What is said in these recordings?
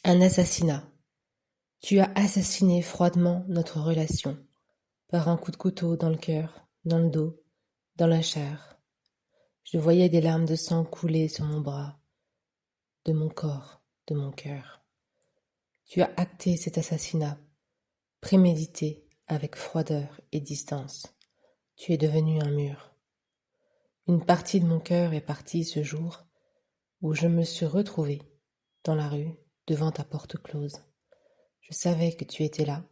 Un assassinat. Tu as assassiné froidement notre relation, par un coup de couteau dans le cœur, dans le dos, dans la chair. Je voyais des larmes de sang couler sur mon bras, de mon corps, de mon cœur. Tu as acté cet assassinat, prémédité, avec froideur et distance. Tu es devenu un mur. Une partie de mon cœur est partie ce jour où je me suis retrouvée dans la rue, devant ta porte close. Je savais que tu étais là.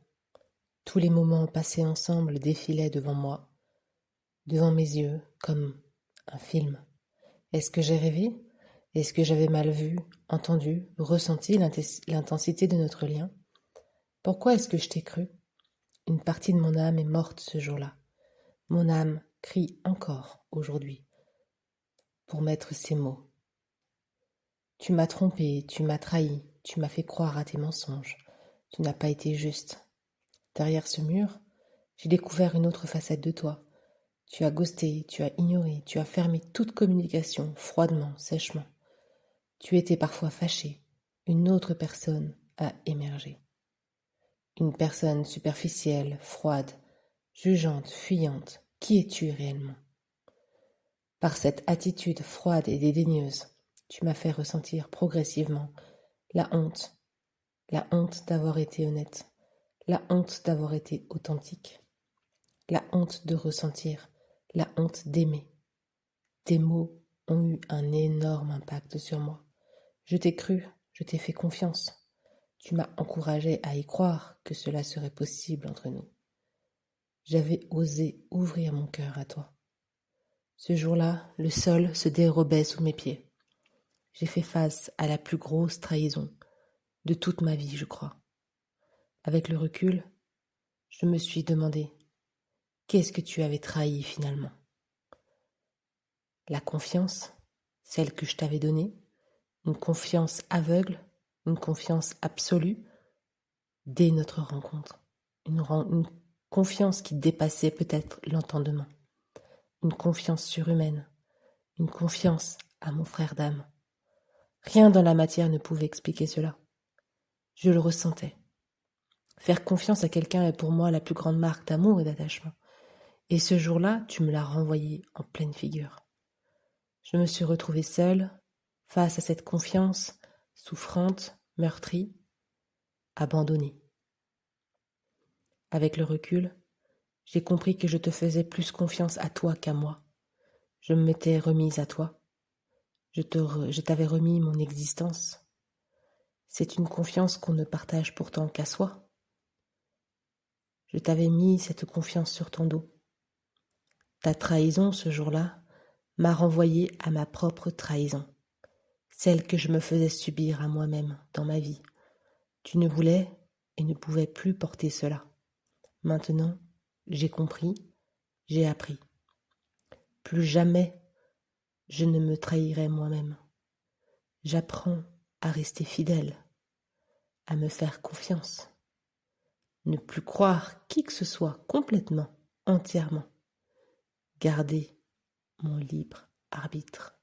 Tous les moments passés ensemble défilaient devant moi, devant mes yeux, comme un film. Est-ce que j'ai rêvé? Est-ce que j'avais mal vu, entendu, ressenti l'intensité de notre lien? Pourquoi est-ce que je t'ai cru? Une partie de mon âme est morte ce jour-là. Mon âme crie encore aujourd'hui pour mettre ces mots. Tu m'as trompé, tu m'as trahi, tu m'as fait croire à tes mensonges. Tu n'as pas été juste. Derrière ce mur, j'ai découvert une autre facette de toi. Tu as ghosté, tu as ignoré, tu as fermé toute communication, froidement, sèchement. Tu étais parfois fâché. Une autre personne a émergé. Une personne superficielle, froide, jugeante, fuyante. Qui es-tu réellement? Par cette attitude froide et dédaigneuse, tu m'as fait ressentir progressivement la honte d'avoir été honnête, la honte d'avoir été authentique, la honte de ressentir, la honte d'aimer. Tes mots ont eu un énorme impact sur moi. Je t'ai cru, je t'ai fait confiance. Tu m'as encouragé à y croire que cela serait possible entre nous. J'avais osé ouvrir mon cœur à toi. Ce jour-là, le sol se dérobait sous mes pieds. J'ai fait face à la plus grosse trahison de toute ma vie, je crois. Avec le recul, je me suis demandé, qu'est-ce que tu avais trahi finalement? La confiance, celle que je t'avais donnée, une confiance aveugle, une confiance absolue, dès notre rencontre. Une confiance qui dépassait peut-être l'entendement. Une confiance surhumaine. Une confiance à mon frère d'âme. Rien dans la matière ne pouvait expliquer cela. Je le ressentais. Faire confiance à quelqu'un est pour moi la plus grande marque d'amour et d'attachement. Et ce jour-là, tu me l'as renvoyé en pleine figure. Je me suis retrouvée seule, face à cette confiance, souffrante, meurtrie, abandonnée. Avec le recul, j'ai compris que je te faisais plus confiance à toi qu'à moi. Je me m'étais remise à toi. Je t'avais remis mon existence. C'est une confiance qu'on ne partage pourtant qu'à soi. Je t'avais mis cette confiance sur ton dos. Ta trahison ce jour-là m'a renvoyé à ma propre trahison, celle que je me faisais subir à moi-même dans ma vie. Tu ne voulais et ne pouvais plus porter cela. Maintenant, j'ai compris, j'ai appris. Plus jamais je ne me trahirai moi-même. J'apprends à rester fidèle, à me faire confiance, ne plus croire qui que ce soit complètement, entièrement, garder mon libre arbitre.